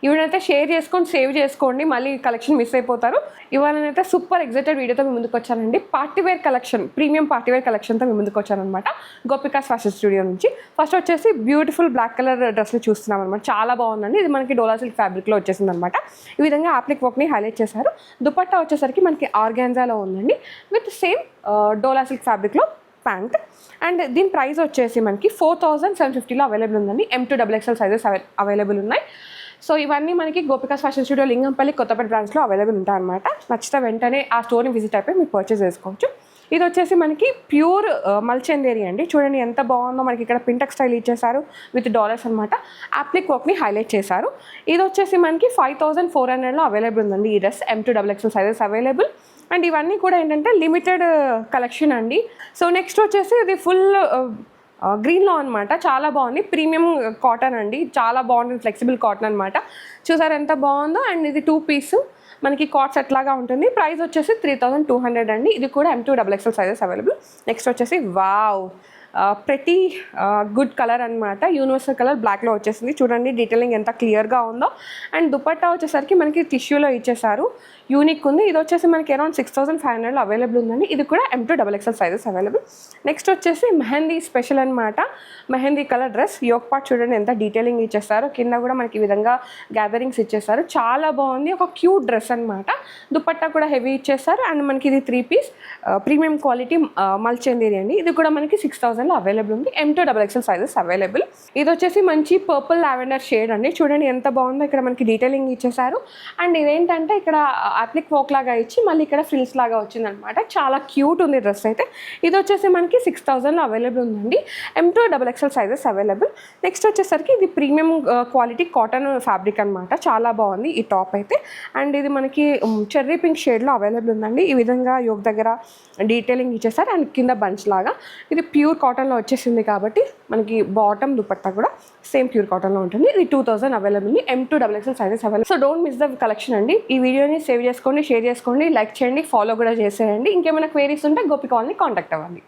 ఇవన్నైతే share చేసుకొని save చేసుకోండి, మళ్ళీ కలెక్షన్ మిస్ అయిపోతారు. ఇవాళనైతే సూపర్ ఎగ్జైటెడ్ వీడియోతో మీ ముందుకు వచ్చానండి. పార్టీవేర్ కలెక్షన్, ప్రీమియం పార్టీవేర్ కలెక్షన్తో మీ ముందుకు వచ్చానమాట గోపికాస్ ఫ్యాషన్ స్టూడియో నుంచి. ఫస్ట్ వచ్చేసి బ్యూటిఫుల్ బ్లాక్ కలర్ డ్రెస్లు చూస్తున్నాం అనమాట. చాలా బాగుందండి. ఇది మనకి డోలా సిల్క్ ఫ్యాబ్రిక్లో వచ్చేసింది అనమాట. ఈ విధంగా యాప్లిక్ వర్క్ని హైలైట్ చేశారు. దుపట్టా వచ్చేసరికి మనకి ఆర్గాన్జాలో ఉందండి, విత్ సేమ్ డోలా సిల్క్ ఫ్యాబ్రిక్లో ప్యాంట్. అండ్ దీని ప్రైస్ వచ్చేసి మనకి 4750లో అవైలబుల్ ఉందండి. M2XXL సైజెస్ అవైలబుల్ ఉన్నాయి. సో ఇవన్నీ మనకి గోపికాస్ ఫ్యాషన్ స్టూడియో లింగంపల్లి కొత్తపేట బ్రాంచ్లో అవైలబుల్ ఉంటాయన్నమాట. నచ్చితే వెంటనే ఆ స్టోర్ని విజిట్ అయిపోయి మీరు పర్చేస్ చేసుకోవచ్చు. ఇది వచ్చేసి మనకి ప్యూర్ మల్చందేరి అండి. చూడండి ఎంత బాగుందో. మనకి ఇక్కడ పింటక్ స్టైల్ ఇచ్చేసారు విత్ డాలర్స్ అనమాట. యాప్లిక్ వర్క్ని హైలైట్ చేశారు. ఇది వచ్చేసి మనకి 5400లో అవైలబుల్ ఉందండి. ఈ dress M2XXL sizes available. And ఇవన్నీ కూడా ఏంటంటే లిమిటెడ్ కలెక్షన్ అండి. సో నెక్స్ట్ వచ్చేసి ఇది ఫుల్ గ్రీన్లో అనమాట. చాలా బాగుంది. ప్రీమియం కాటన్ అండి. చాలా బాగుంటుంది. ఫ్లెక్సిబుల్ కాటన్ అనమాట. చూసారు ఎంత బాగుందో. అండ్ ఇది 2 పీస్ మనకి కాట్ సెట్ లాగా ఉంటుంది. ప్రైస్ వచ్చేసి 3200 అండి. ఇది కూడా M2XXL సైజెస్ అవైలబుల్. నెక్స్ట్ వచ్చేసి వావ్, ప్రతి గుడ్ కలర్ అనమాట. యూనివర్సల్ కలర్ బ్లాక్లో వచ్చేసింది. చూడండి డీటెయిలింగ్ ఎంత క్లియర్గా ఉందో. అండ్ దుపట్టా వచ్చేసరికి మనకి టిష్యూలో ఇచ్చేసారు. యూనిక్ ఉంది. ఇది వచ్చేసి మనకి అరౌండ్ 6500లో అవైలబుల్ ఉందండి. ఇది కూడా M2XXL సైజెస్ అవైలబుల్. నెక్స్ట్ వచ్చేసి మెహందీ స్పెషల్ అనమాట. Mehndi colour dress. Yoke part చూడండి ఎంత డీటెయిలింగ్ ఇచ్చేసారు. కింద కూడా మనకి ఈ విధంగా గ్యాదరింగ్స్ ఇచ్చేసారు. చాలా బాగుంది. ఒక క్యూట్ డ్రెస్ అనమాట. దుపట్టా కూడా హెవీ ఇచ్చేసారు. అండ్ మనకి ఇది 3 పీస్ ప్రీమియం క్వాలిటీ మల్చందేరి అండి. ఇది కూడా మనకి 6000లో అవైలబుల్ ఉంది. M2XXL sizes available. ఇది వచ్చేసి మంచి పర్పుల్ లావెండర్ షేడ్ అండి. చూడండి ఎంత బాగుందో. ఇక్కడ మనకి డీటెయిలింగ్ ఇచ్చేసారు. అండ్ ఇదేంటంటే ఇక్కడ అప్లిక్ వర్క్ లాగా ఇచ్చి మళ్ళీ ఇక్కడ ఫ్రిల్స్ లాగా వచ్చిందనమాట. చాలా క్యూట్ ఉంది డ్రెస్ అయితే. ఇది వచ్చేసి మనకి 6000లో అవైలబుల్ ఉందండి. M2XXL sizes available. నెక్స్ట్ వచ్చేసరికి ఇది ప్రీమియం క్వాలిటీ కాటన్ ఫ్యాబ్రిక్ అనమాట. చాలా బాగుంది ఈ టాప్ అయితే. అండ్ ఇది మనకి చెర్రీ పింక్ షేడ్లో అవైలబుల్ ఉందండి. ఈ విధంగా యోక్ దగ్గర డీటెయిలింగ్ ఇచ్చేసారు. అండ్ కింద బంచ్ లాగా. ఇది ప్యూర్ కాటన్లో వచ్చేసింది కాబట్టి మనకి బాటమ్ దుపట్టా కూడా సేమ్ ప్యూర్ కాటన్లో ఉంటుంది. ఇది 2000 అవైలబుల్ ఉంది. M2XXL sizes available. So don't miss the collection అండి. ఈ వీడియోని సేవ్ చేసుకోండి, షేర్ చేసుకోండి, లైక్ చేయండి, ఫాలో కూడా చేసేయండి. ఇంకేమైనా క్వైరీస్ ఉంటే గోపికాల్ని కాంటాక్ట్ అవ్వండి.